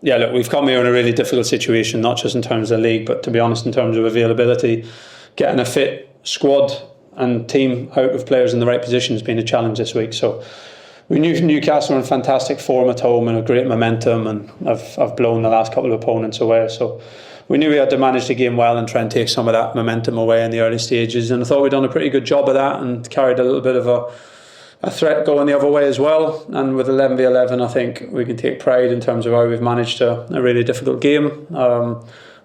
yeah, look, we've come here in a really difficult situation, not just in terms of the league, but to be honest, in terms of availability. Getting a fit squad and team out of players in the right position has been a challenge this week. So we knew Newcastle were in fantastic form at home and a great momentum, and I've blown the last couple of opponents away. So we knew we had to manage the game well and try and take some of that momentum away in the early stages. And I thought we'd done a pretty good job of that and carried a little bit of a threat going the other way as well. And with 11v11, I think we can take pride in terms of how we've managed a really difficult game.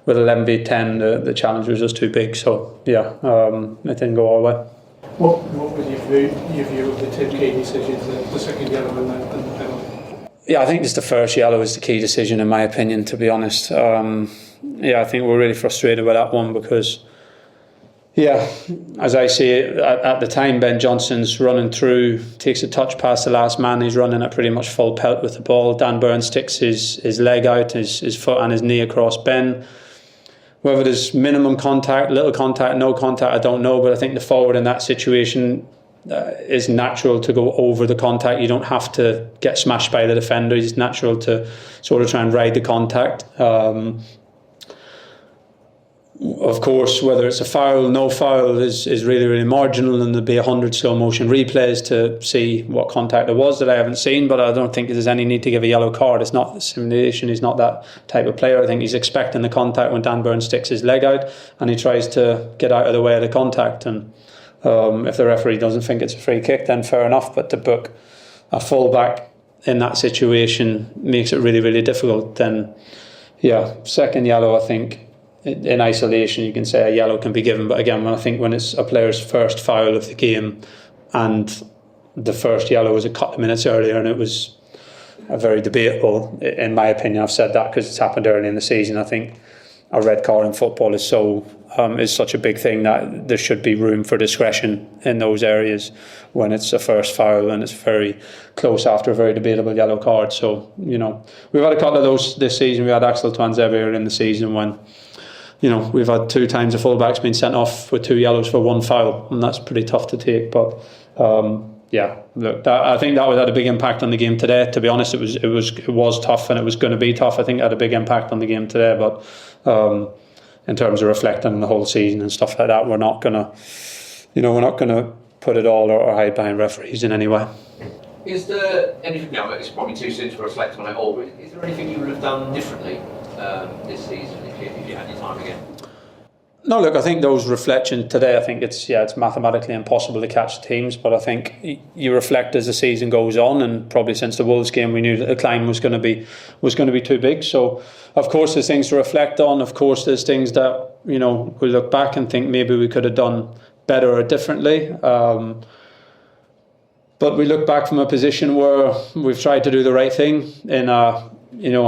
With 11v10, the challenge was just too big. So yeah, it didn't go our way. What was your view of the two key decisions, the second yellow and the penalty? Yeah, I think just the first yellow was the key decision in my opinion, to be honest. I think we're really frustrated with that one because, yeah, as I see it, at the time Ben Johnson's running through, takes a touch past the last man, he's running at pretty much full pelt with the ball. Dan Burn sticks his leg out, his foot and his knee across Ben. Whether there's minimum contact, little contact, no contact, I don't know, but I think the forward in that situation is natural to go over the contact. You don't have to get smashed by the defender. It's natural to sort of try and ride the contact. Of course, whether it's a foul, no foul is really, really marginal, and there'll be 100 slow motion replays to see what contact there was that I haven't seen, but I don't think there's any need to give a yellow card. It's not simulation, he's not that type of player. I think he's expecting the contact when Dan Burn sticks his leg out and he tries to get out of the way of the contact, and if the referee doesn't think it's a free kick, then fair enough, but to book a full-back in that situation makes it really, really difficult. Then yeah, second yellow, I think in isolation you can say a yellow can be given, but again, I think when it's a player's first foul of the game and the first yellow was a couple of minutes earlier and it was a very debatable, in my opinion. I've said that because it's happened early in the season. I think a red card in football is such a big thing that there should be room for discretion in those areas when it's a first foul and it's very close after a very debatable yellow card. So, you know, we've had a couple of those this season. We had Axel Twanzebe earlier in the season when, you know, we've had 2 times the fullback's been sent off with 2 yellows for 1 foul, and that's pretty tough to take. But yeah, look, I think that had a big impact on the game today. To be honest, it was tough, and it was going to be tough. I think it had a big impact on the game today. But in terms of reflecting on the whole season and stuff like that, we're not gonna put it all or hide behind referees in any way. Is there anything? Now, it's probably too soon to reflect on it all. But is there anything you would have done differently this season if you had your time again? No, look, I think those reflections today, I think it's mathematically impossible to catch teams, but I think you reflect as the season goes on, and probably since the Wolves game we knew that the climb was going to be too big. So of course there's things to reflect on. Of course there's things that, you know, we look back and think maybe we could have done better or differently. But we look back from a position where we've tried to do the right thing in a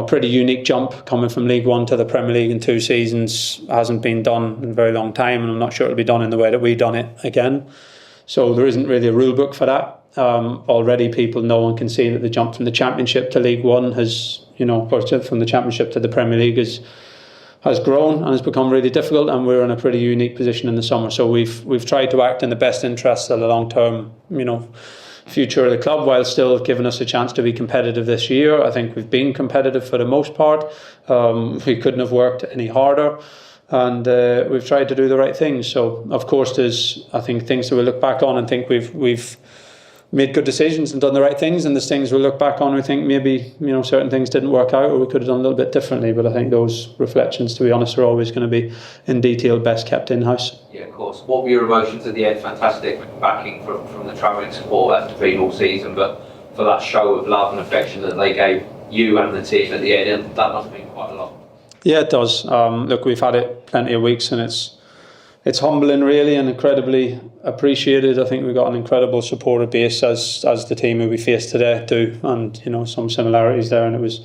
pretty unique jump coming from League One to the Premier League in 2 seasons. Hasn't been done in a very long time, and I'm not sure it'll be done in the way that we've done it again. So there isn't really a rule book for that. Already people know and can see that the jump from the Championship to League One has, from the Championship to the Premier League has grown and has become really difficult, and we're in a pretty unique position in the summer. So we've tried to act in the best interests of the long term, future of the club, while still giving us a chance to be competitive this year. I think we've been competitive for the most part. We couldn't have worked any harder, and we've tried to do the right things. So of course there's, I think, things that we look back on and think we've made good decisions and done the right things, and there's things we look back on and we think maybe certain things didn't work out or we could have done a little bit differently. But I think those reflections, to be honest, are always going to be in detail best kept in-house. Yeah, of course. What were your emotions at the end? Fantastic backing from the travelling support after being all season, but for that show of love and affection that they gave you and the team at the end, that must have been quite a lot. Yeah, it does. Look, we've had it plenty of weeks, and it's humbling really and incredibly appreciated. I think we've got an incredible supporter base as the team who we faced today do, and some similarities there. And it was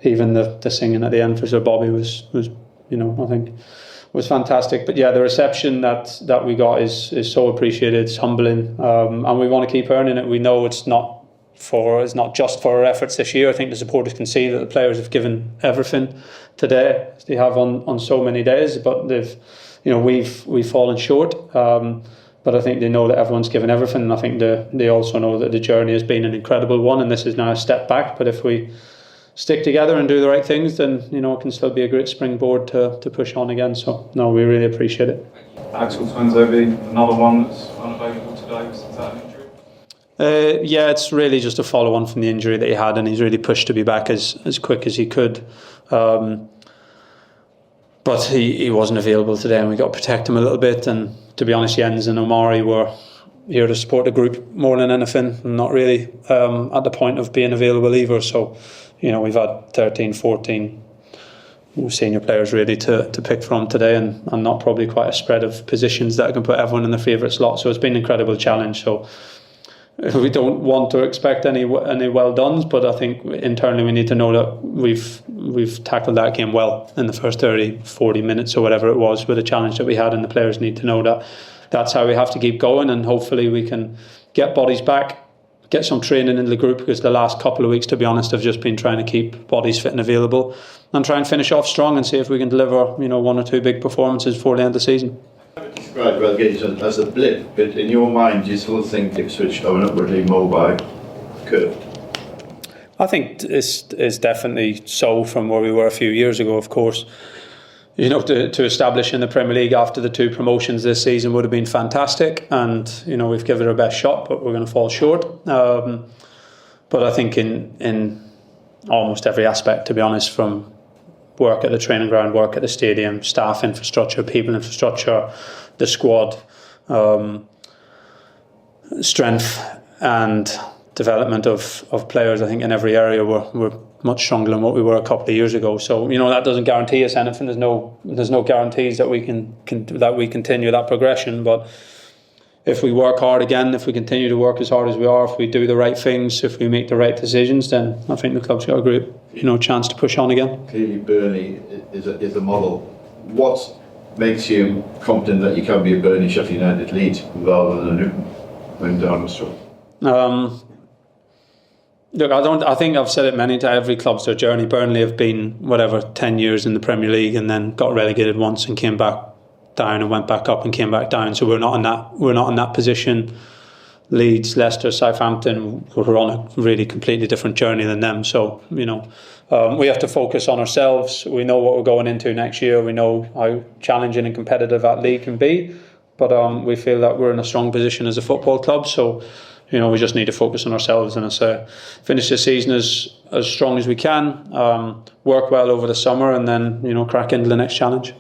even the singing at the end for Sir Bobby was I think was fantastic. But yeah, the reception that we got is so appreciated. It's humbling, and we want to keep earning it. We know it's not just for our efforts this year. I think the supporters can see that the players have given everything today, as they have on so many days, but we've fallen short, but I think they know that everyone's given everything, and I think they also know that the journey has been an incredible one, and this is now a step back. But if we stick together and do the right things, then it can still be a great springboard to push on again. So no, we really appreciate it. Axel Tuanzebe, another one that's unavailable today. Is that an injury? Yeah, it's really just a follow-on from the injury that he had, and he's really pushed to be back as quick as he could. But he wasn't available today, and we got to protect him a little bit. And to be honest, Jens and Omari were here to support the group more than anything, not really at the point of being available either. So, we've had 13, 14 senior players really to pick from today, and not probably quite a spread of positions that can put everyone in their favourite slot. So it's been an incredible challenge. So we don't want to expect any well dones, but I think internally we need to know that we've tackled that game well in the first 30, 40 minutes or whatever it was with the challenge that we had, and the players need to know that that's how we have to keep going, and hopefully we can get bodies back, get some training in the group, because the last couple of weeks, to be honest, have just been trying to keep bodies fit and available, and try and finish off strong and see if we can deliver one or two big performances before the end of the season. Describe relegation as a blip, but in your mind, do you still think Ipswich are an upwardly mobile curve? I think it's definitely so from where we were a few years ago. Of course, to establish in the Premier League after the 2 promotions this season would have been fantastic, and we've given it our best shot, but we're going to fall short. But I think in almost every aspect, to be honest, from work at the training ground, work at the stadium, staff infrastructure, people infrastructure, the squad, strength and development of players, I think in every area we're much stronger than what we were a couple of years ago. So that doesn't guarantee us anything. There's no guarantees that we can that we continue that progression. But if we work hard again, if we continue to work as hard as we are, if we do the right things, if we make the right decisions, then I think the club's got a great chance to push on again. Clearly, Burnley is a model. What makes you confident that you can be a Burnley Sheffield United lead rather than a Newton when down the stroke? Look, I think I've said it many times. Every club's their journey. Burnley have been 10 years in the Premier League and then got relegated once and came back down and went back up and came back down. So we're not in that position. Leeds, Leicester, Southampton, we're on a really completely different journey than them. So we have to focus on ourselves. We know what we're going into next year. We know how challenging and competitive that league can be. But we feel that we're in a strong position as a football club. So we just need to focus on ourselves and finish the season as strong as we can, work well over the summer, and then crack into the next challenge.